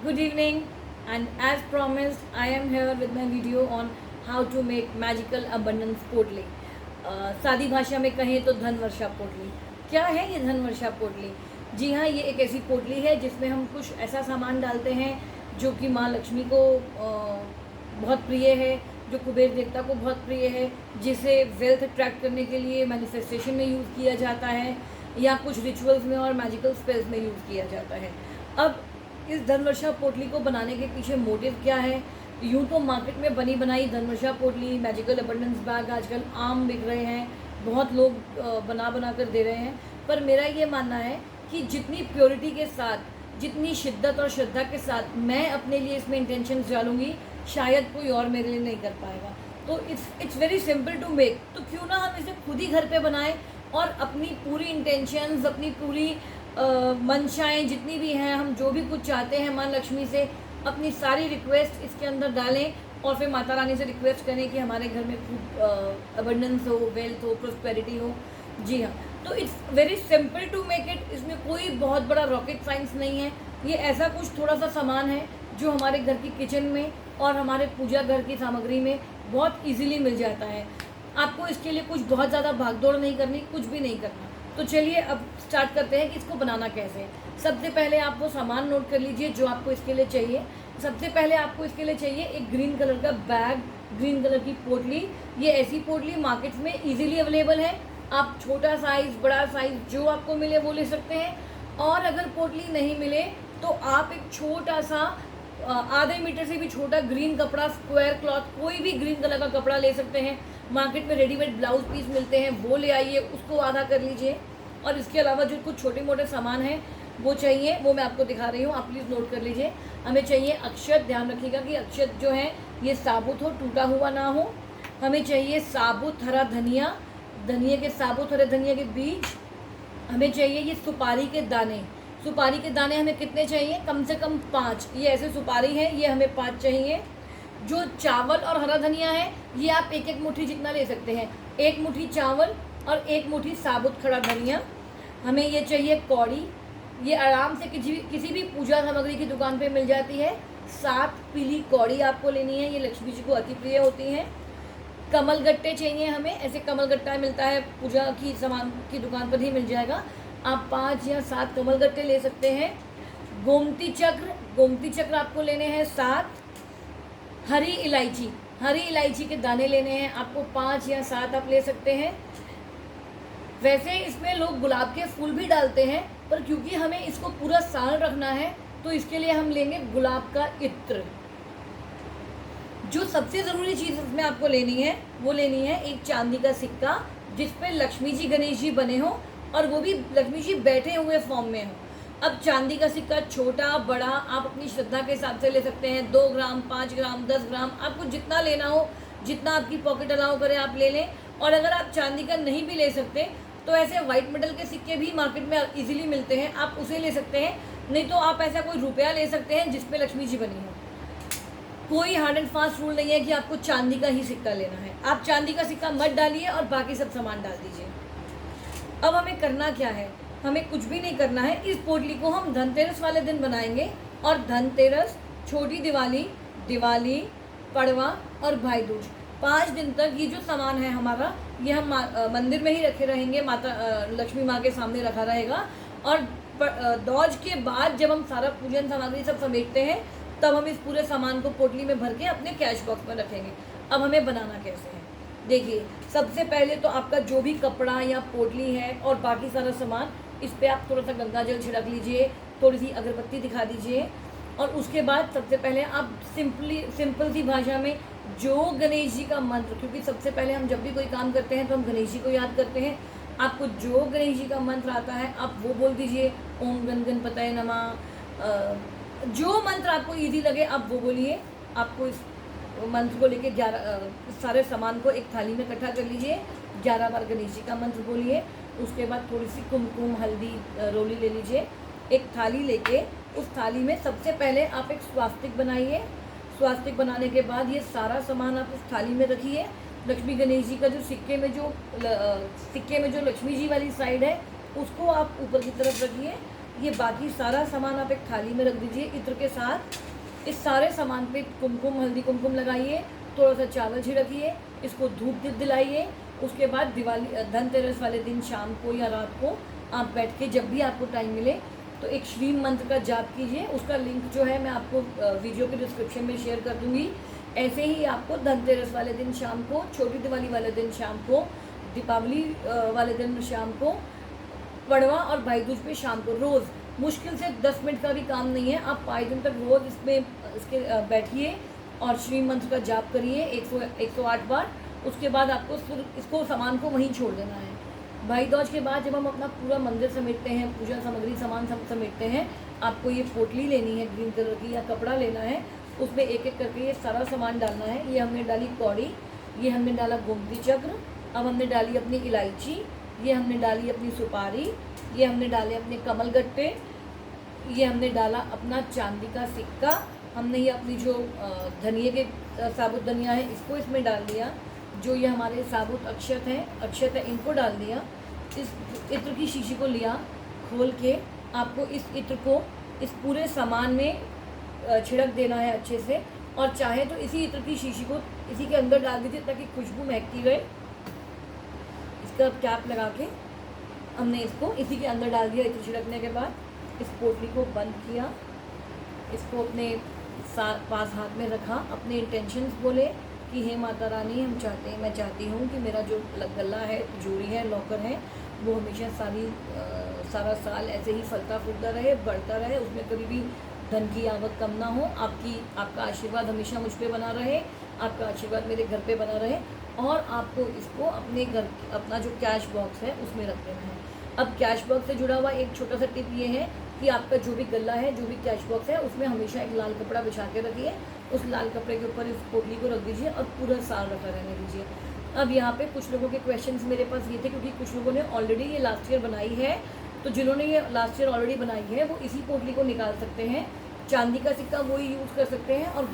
Good evening, and as promised, I am here with my video on how to make magical abundance पोटली. सादी भाषा में कहें तो धन वर्षा पोटली. क्या है ये धन वर्षा पोटली? जी हाँ, ये एक ऐसी पोटली है जिसमें हम कुछ ऐसा सामान डालते हैं जो कि माँ लक्ष्मी को बहुत प्रिय है, जो कुबेर देवता को बहुत प्रिय है, जिसे वेल्थ अट्रैक्ट करने के लिए मैनिफेस्टेशन में यूज़ किया जाता है या कुछ रिचुअल्स में और मैजिकल स्पेल्स में यूज़ किया जाता है. अब इस धनवर्षा पोटली को बनाने के पीछे मोटिव क्या है? यूँ तो मार्केट में बनी बनाई धनवर्षा पोटली, मैजिकल अबंडेंस बैग आजकल आम बिक रहे हैं, बहुत लोग बना बना कर दे रहे हैं. पर मेरा ये मानना है कि जितनी प्योरिटी के साथ, जितनी शिद्दत और श्रद्धा के साथ मैं अपने लिए इसमें इंटेंशंस डालूंगी, शायद कोई और मेरे लिए नहीं कर पाएगा. तो it's very simple to make. तो क्यों ना हम इसे खुद ही घर पे बनाएं और अपनी पूरी इंटेंशंस, अपनी पूरी मंशाएं जितनी भी हैं, हम जो भी कुछ चाहते हैं माँ लक्ष्मी से, अपनी सारी रिक्वेस्ट इसके अंदर डालें और फिर माता रानी से रिक्वेस्ट करें कि हमारे घर में खूब अबंडेंस हो, वेल्थ हो, प्रोस्पेरिटी हो. जी हाँ, तो it's very simple to make it. इसमें कोई बहुत बड़ा रॉकेट साइंस नहीं है. ये ऐसा कुछ थोड़ा सा सामान है जो हमारे घर की किचन में और हमारे पूजा घर की सामग्री में बहुत ईजिली मिल जाता है. आपको इसके लिए कुछ बहुत ज़्यादा भागदौड़ नहीं करनी, कुछ भी नहीं करना. तो चलिए अब स्टार्ट करते हैं कि इसको बनाना कैसे है. सबसे पहले आप वो सामान नोट कर लीजिए जो आपको इसके लिए चाहिए. सबसे पहले आपको इसके लिए चाहिए एक ग्रीन कलर का बैग, ग्रीन कलर की पोटली. ये ऐसी पोटली मार्केट्स में इजीली अवेलेबल है. आप छोटा साइज़, बड़ा साइज़ जो आपको मिले वो ले सकते हैं. और अगर पोटली नहीं मिले तो आप एक छोटा सा आधे मीटर से भी छोटा ग्रीन कपड़ा, स्क्वायर क्लॉथ, कोई भी ग्रीन कलर का कपड़ा ले सकते हैं. मार्केट में रेडीमेड ब्लाउज पीस मिलते हैं, वो ले आइए, उसको आधा कर लीजिए. और इसके अलावा जो कुछ छोटे मोटे सामान हैं वो चाहिए, वो मैं आपको दिखा रही हूँ, आप प्लीज़ नोट कर लीजिए. हमें चाहिए अक्षत. ध्यान रखिएगा कि अक्षत जो है ये साबुत हो, टूटा हुआ ना हो. हमें चाहिए साबुत हरा धनिया, धनिया के साबुत हरे धनिया के बीज. हमें चाहिए ये सुपारी के दाने. सुपारी के दाने हमें कितने चाहिए? कम से कम 5. ये ऐसे सुपारी है, ये हमें 5 चाहिए. जो चावल और हरा धनिया है ये आप एक एक मुट्ठी जितना ले सकते हैं. 1 मुट्ठी चावल और 1 मुट्ठी साबुत खड़ा धनिया. हमें ये चाहिए कौड़ी. ये आराम से किसी भी पूजा सामग्री की दुकान पे मिल जाती है. 7 पीली कौड़ी आपको लेनी है, ये लक्ष्मी जी को अति प्रिय होती हैं. कमल गट्टे चाहिए हमें. ऐसे कमल गट्टा मिलता है पूजा की सामान की दुकान पर ही मिल जाएगा. आप 5 या 7 कमल गट्टे ले सकते हैं. गोमती चक्र, गोमती चक्र आपको लेने हैं 7. हरी इलायची, हरी इलायची के दाने लेने हैं आपको 5 या 7 आप ले सकते हैं. वैसे इसमें लोग गुलाब के फूल भी डालते हैं, पर क्योंकि हमें इसको पूरा साल रखना है तो इसके लिए हम लेंगे गुलाब का इत्र. जो सबसे ज़रूरी चीज़ इसमें आपको लेनी है वो लेनी है एक चांदी का सिक्का जिस पे लक्ष्मी जी, गणेश जी बने हों और वो भी लक्ष्मी जी बैठे हुए फॉर्म में हों. अब चांदी का सिक्का छोटा बड़ा आप अपनी श्रद्धा के हिसाब से ले सकते हैं. 2 ग्राम, 5 ग्राम, 10 ग्राम, आपको जितना लेना हो, जितना आपकी पॉकेट अलाउ करे आप ले लें. और अगर आप चांदी का नहीं भी ले सकते तो ऐसे वाइट मेटल के सिक्के भी मार्केट में इजीली मिलते हैं, आप उसे ले सकते हैं. नहीं तो आप ऐसा कोई रुपया ले सकते हैं जिस पे लक्ष्मी जी बनी हो. कोई हार्ड एंड फास्ट रूल नहीं है कि आपको चांदी का ही सिक्का लेना है. आप चांदी का सिक्का मत डालिए और बाकी सब सामान डाल दीजिए. अब हमें करना क्या है? हमें कुछ भी नहीं करना है. इस पोटली को हम धनतेरस वाले दिन बनाएंगे और धनतेरस, छोटी दिवाली, दिवाली, पड़वा और भाई दूज, 5 दिन तक ये जो सामान है हमारा, ये हम मंदिर में ही रखे रहेंगे. माता लक्ष्मी माँ के सामने रखा रहेगा. और दौज के बाद जब हम सारा पूजन सामग्री सब समेटते हैं तब हम इस पूरे सामान को पोटली में भर के अपने कैश बॉक्स में रखेंगे. अब हमें बनाना कैसे है देखिए. सबसे पहले तो आपका जो भी कपड़ा या पोटली है और बाकी सारा सामान, इस पर आप थोड़ा सा गंगा जल छिड़क लीजिए, थोड़ी सी अगरबत्ती दिखा दीजिए. और उसके बाद सबसे पहले आप सिंपल सी भाषा में जो गणेश जी का मंत्र, क्योंकि सबसे पहले हम जब भी कोई काम करते हैं तो हम गणेश जी को याद करते हैं. आपको जो गणेश जी का मंत्र आता है आप वो बोल दीजिए. ओम गण गणपतये नमः. जो मंत्र आपको ईजी लगे आप वो बोलिए. आपको इस मंत्र को लेके 11 सारे सामान को एक थाली में इकट्ठा कर लीजिए. 11 बार गणेश जी का मंत्र बोलिए. उसके बाद थोड़ी सी कुमकुम, हल्दी, रोली ले लीजिए. एक थाली लेके उस थाली में सबसे पहले आप एक स्वास्तिक बनाइए. स्वास्तिक बनाने के बाद ये सारा सामान आप उस थाली में रखिए. लक्ष्मी गणेश जी का जो सिक्के में जो लक्ष्मी जी वाली साइड है उसको आप ऊपर की तरफ रखिए ये बाकी सारा सामान आप एक थाली में रख दीजिए इत्र के साथ। इस सारे सामान पे कुमकुम, हल्दी कुमकुम लगाइए, थोड़ा सा चावल छिड़किए, इसको धूप दिलाइए। उसके बाद दिवाली धनतेरस वाले दिन शाम को या रात को आप बैठ के जब भी आपको टाइम मिले तो एक श्री मंत्र का जाप कीजिए। उसका लिंक जो है मैं आपको वीडियो के डिस्क्रिप्शन में शेयर कर दूँगी। ऐसे ही आपको धनतेरस वाले दिन शाम को, छोटी दिवाली वाले दिन शाम को, दीपावली वाले दिन शाम को, पड़वा और भाई दूज पे शाम को रोज़ मुश्किल से 10 मिनट का भी काम नहीं है, आप 5 दिन तक रोज़ इसके बैठिए और श्री मंत्र का जाप करिए 108 बार। उसके बाद आपको सिर्फ इसको सामान को वहीं छोड़ देना है। भाई दूज के बाद जब हम अपना पूरा मंदिर समेटते हैं, पूजा सामग्री सामान सब समेटते हैं, आपको ये पोटली लेनी है ग्रीन कलर की या कपड़ा लेना है, उसमें एक एक करके ये सारा सामान डालना है। ये हमने डाली कौड़ी, ये हमने डाला गोमती चक्र, अब हमने डाली अपनी इलायची, ये हमने डाली अपनी सुपारी, ये हमने डाले अपने कमल गट्टे, ये हमने डाला अपना चांदी का सिक्का, हमने ये अपनी जो धनिए के साबुत धनिया है इसको इसमें डाल दिया, जो ये हमारे साबुत अक्षत है इनको डाल दिया। इस इत्र की शीशी को लिया, खोल के आपको इस इत्र को इस पूरे सामान में छिड़क देना है अच्छे से, और चाहे तो इसी इत्र की शीशी को इसी के अंदर डाल दीजिए ताकि खुशबू महकती रहे। इसका कैप लगा के हमने इसको इसी के अंदर डाल दिया। इत्र छिड़कने के बाद इस पोटली को बंद किया, इसको अपने पास हाथ में रखा, अपने इंटेंशंस बोले कि हे माता रानी मैं चाहती हूँ कि मेरा जो गला है, जोड़ी है, लॉकर है, वो हमेशा सारा साल ऐसे ही फलता फूलता रहे, बढ़ता रहे, उसमें कभी भी धन की आवक कम ना हो। आपका आशीर्वाद हमेशा मुझ पे बना रहे, आपका आशीर्वाद मेरे घर पे बना रहे, और आपको इसको अपने घर, अपना जो कैश बॉक्स है उसमें रख देना है। अब कैश बॉक्स से जुड़ा हुआ एक छोटा सा टिप ये है कि आपका जो भी गला है, जो भी कैश बॉक्स है, उसमें हमेशा एक लाल कपड़ा बिछा के रखिए। उस लाल कपड़े के ऊपर इस पोटली को रख दीजिए और पूरा साल रखा रहने दीजिए। अब यहाँ पे कुछ लोगों के क्वेश्चंस मेरे पास ये थे, क्योंकि कुछ लोगों ने ऑलरेडी ये लास्ट ईयर बनाई है, तो जिन्होंने ये लास्ट ईयर ऑलरेडी बनाई है वो इसी पोटली को निकाल सकते हैं। चांदी का सिक्का वही यूज़ कर सकते हैं और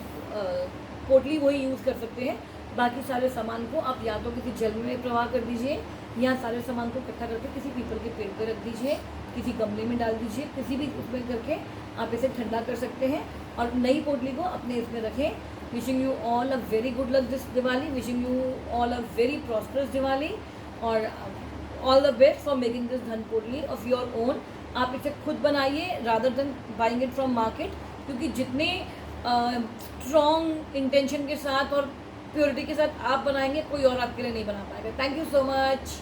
पोटली वही यूज़ कर सकते हैं। बाकी सारे सामान को आप या तो किसी जल में प्रवाह कर दीजिए, या सारे सामान को इकट्ठा करके किसी पीपल के पेड़ पर रख दीजिए, किसी गमले में डाल दीजिए, किसी भी उसमें करके आप इसे ठंडा कर सकते हैं और नई पोटली को अपने इसमें रखें। Wishing you all a very good luck this Diwali, wishing you all a very prosperous Diwali, और all the best for making this धन पोटली ऑफ योर ओन। आप इसे खुद बनाइए rather than buying it from market, क्योंकि जितने स्ट्रॉन्ग इंटेंशन के साथ और प्योरिटी के साथ आप बनाएंगे, कोई और आपके लिए नहीं बना पाएगा। Thank you so much.